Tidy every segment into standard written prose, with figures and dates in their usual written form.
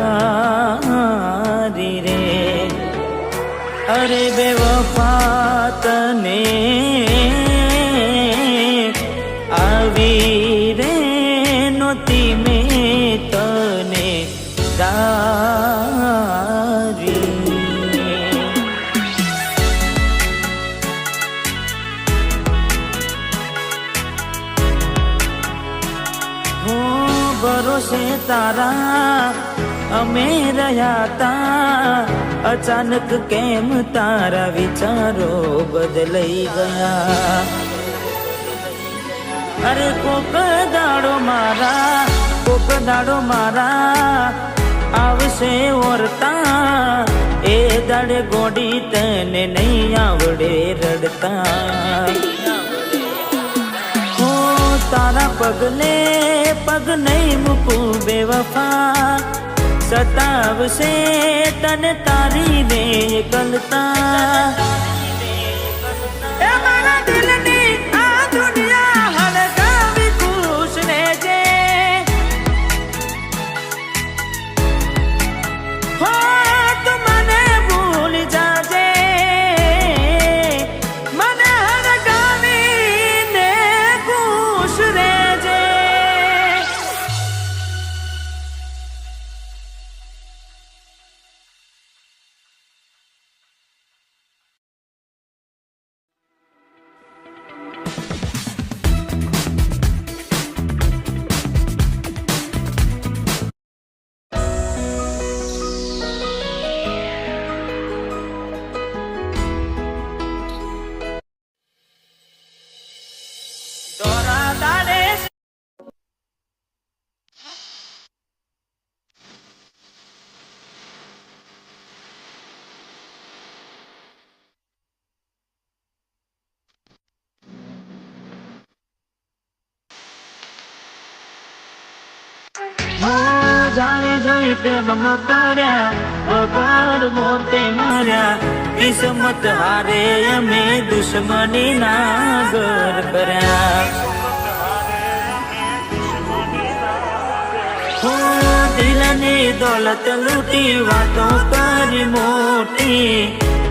તારી રે. અરે બેવફા તને આવી રે નોતી મેં તને તારી. ભરોસે તારા અમે રહ્યા તા, અચાનક કેમ તારા વિચારો બદલાઈ ગયા. અરે કોક દાડો મારા આવશે ઓરતા, એ દાડે ગોડી તને નહીં આવડે રડતા. તારા પગલે પગ નહીં મૂકું બેવફા, સતાવશે તને તારી રે એકલતા. એ મારા દિલની આ દુનિયા હળગાવી ખુશ રહેજે. હો તું મને ભૂલી જાજે, મને હળગાવીને ખુશ રહેજે. જાણે જોઈ પ્રેમમાં પડ્યા, વગર મોતે માર્યા. કિસ્મત હારે અમે દુશ્મની ના ઘર કર્યા. દિલની દોલત લૂટી વાતો કરી મોટી,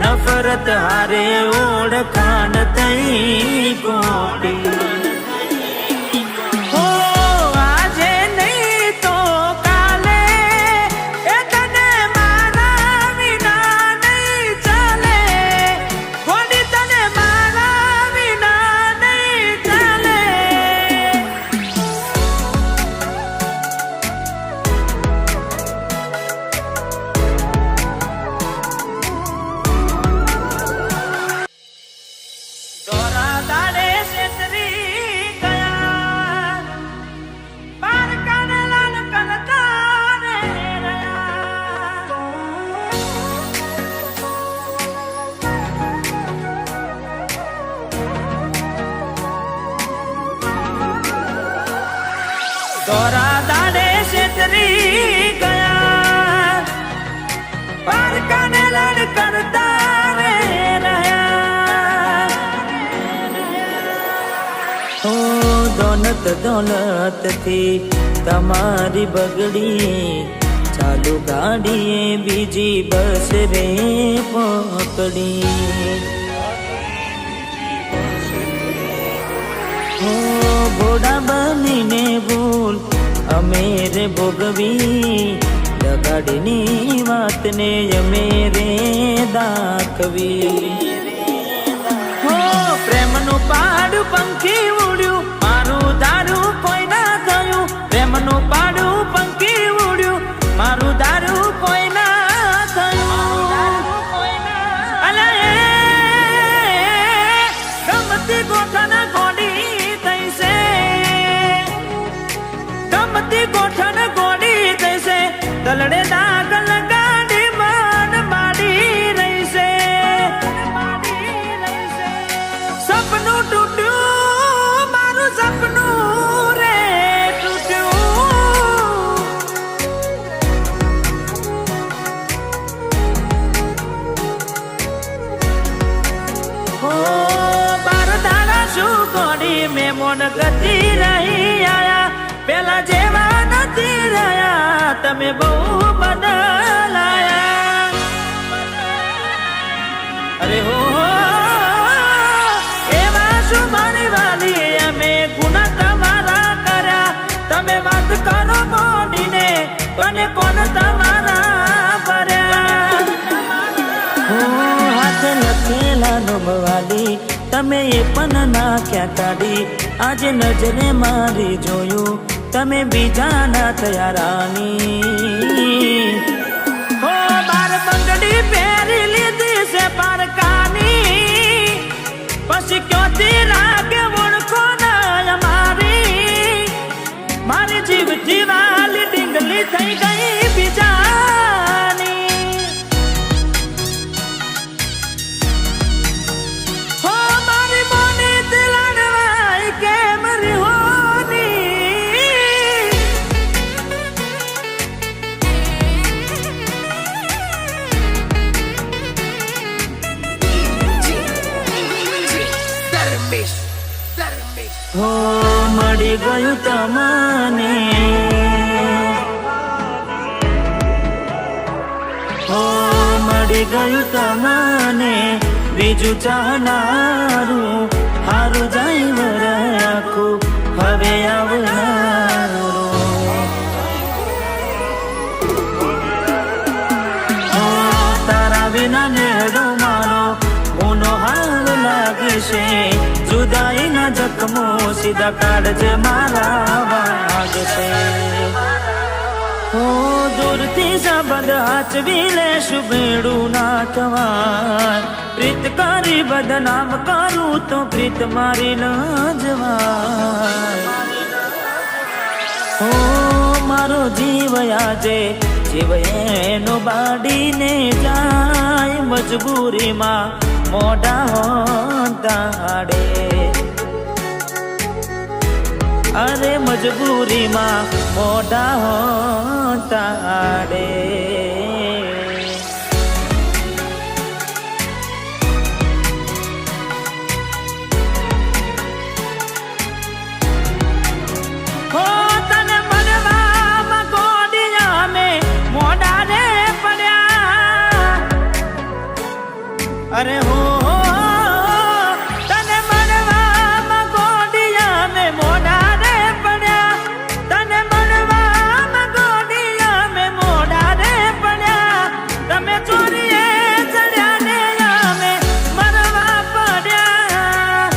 નફરત હારે ઓળખાણ થઈ ગોટી. દોરા દાડે છેતરી ગયા, પારકાને લડ કરતા રે રહ્યા. ઓ દોલત દોલતથી તમારી બગડી, ચાલુ ગાડીએ બીજી બસ રે પકડી. ભોળા બનીને ભૂલ અમે રે ભોગવી, દગાડીની વાતને અમે રે દાખવી. હો પ્રેમનું પાડું પંખી ઉડ્યું, મારું દારૂ કોઈ ના થયું. પ્રેમનું પાડું પંખી ઉડ્યું, મારું દારૂ કોઈ ના થયું. અલા ગમતી ગોઠણ ગોડી ગોઠણ ગોડી થશે, દલડે દાગ લગાડી મન માડી રહીશે. સપનું તૂટ્યું મારું સપનું રે તૂટ્યું. ઓ બાર દાડા શું ગોડી મેં મોન ગતિ રહી આયા, પેલા જેવા નથી રહ્યા, તમે બહુ બદલાયા. અરે હો એવા શું મારી વાલી, અમે ગુના તમારા કર્યા. તમે વાત કરો મોડીને, અને કોણ તમારા ભર્યા. હાથ લખેલા નોમવાલી, તમે એ પણ નાખ્યા કાઢી. આજે નજરે મારી જોયું, તમે બીજાના થયા રાની. હો બાર બંગડી પહેરી લીધી છે પારકાની, પછી ક્યોથી લાગે ઓળખો ના મારી. મારી જીવથી વાલી ડીંગલી થઈ ગઈ બીજાની. હો મારી મોની દિલડવાઈ કેમ રિહોની. હો મળી ગયું તમને, હો મળી ગયું તમને, બીજું ચાહનારું હારું જાય વરાખું હવે આવનારું. હો તારા વિના નેડો મારો ઊનો હાલ લાગે છે. જુદાઈના જખમો સીધા કાઢજે મારા વાગશે. હો દૂરથી સંબંધ હાચવી લેશું, બેડું ના થવાય. પ્રીત કરી બદનામ કરું તો પ્રીત મારી ન જવાય. હો મારો જીવ આજે જીવ એનો બાડીને જાય. મજબૂરીમાં મોઢા તાડે, અરે મજબૂરીમાં મોઢા તાડે. હો તને મળવામાં ગોડિયા મેં મોઢા રે પડ્યા. અરે હો તને મળવામાં ગોડિયા મેં મોઢા રે પડ્યા. તને મળવામાં ગોડિયા મેં મોઢા રે પડ્યા. તમે ચોરીએ ચડ્યા ને અમે મરવા પડ્યા.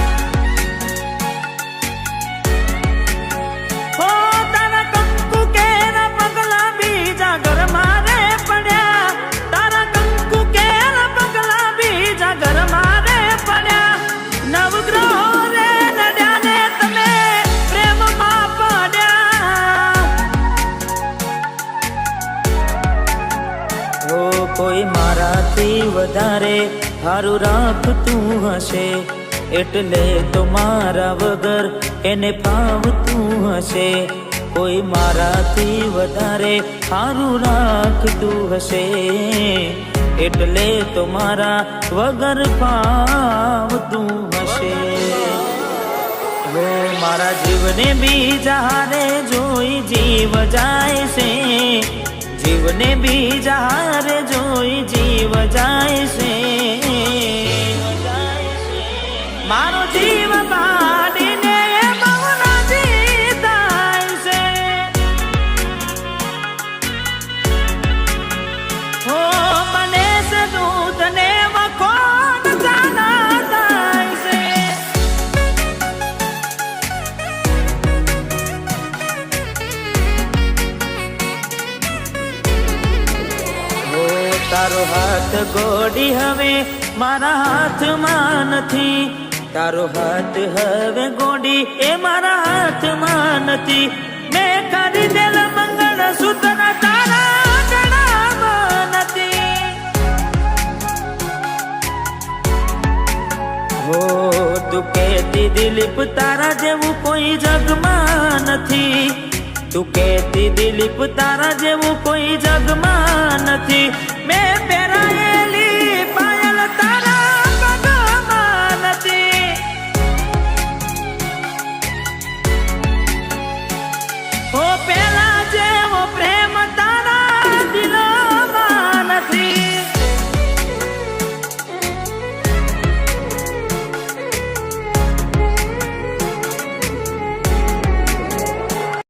હો તારા કંકુ કેરા પગલા બીજા ઘરમાં રે પડ્યા. તારા કંકુ કેરા પગલા બીજા ઘરમાં રે પડ્યા. નવગ્રહો રે નડ્યા ને તમે પ્રેમમાં પડ્યા. હો કોઈ મારાથી વધારે હારું રાખતું હશે, એટલે તો મારા વગર એને ફાવતું હશે. કોઈ મારાથી વધારે હારું રાખતું હશે, એટલે તો મારા વગર ફાવતું હશે. હો મારા જીવને બીજા હારે જોઈ જીવ જાય છે. જીવને બીજા હારે જોઈ જીવ જાય છે. મારો જીવ બાડીને બહુ નજીક થાય છે. હો મને છે દૂધ ને મખોન જાના થાય છે. હો તારો હાથ ગોડી હવે મારા હાથમાં નથી. તારો હાથ હવે ગોડી એ મારા હાથમાં નથી. મેં ખરીદેલ મંગળસૂત્ર તારા ગળામાં નથી. હો તું કહેતી દિલીપ તારા જેવું કોઈ જગમાં નથી. તું કહેતી દિલીપ તારા જેવું કોઈ જગમાં નથી.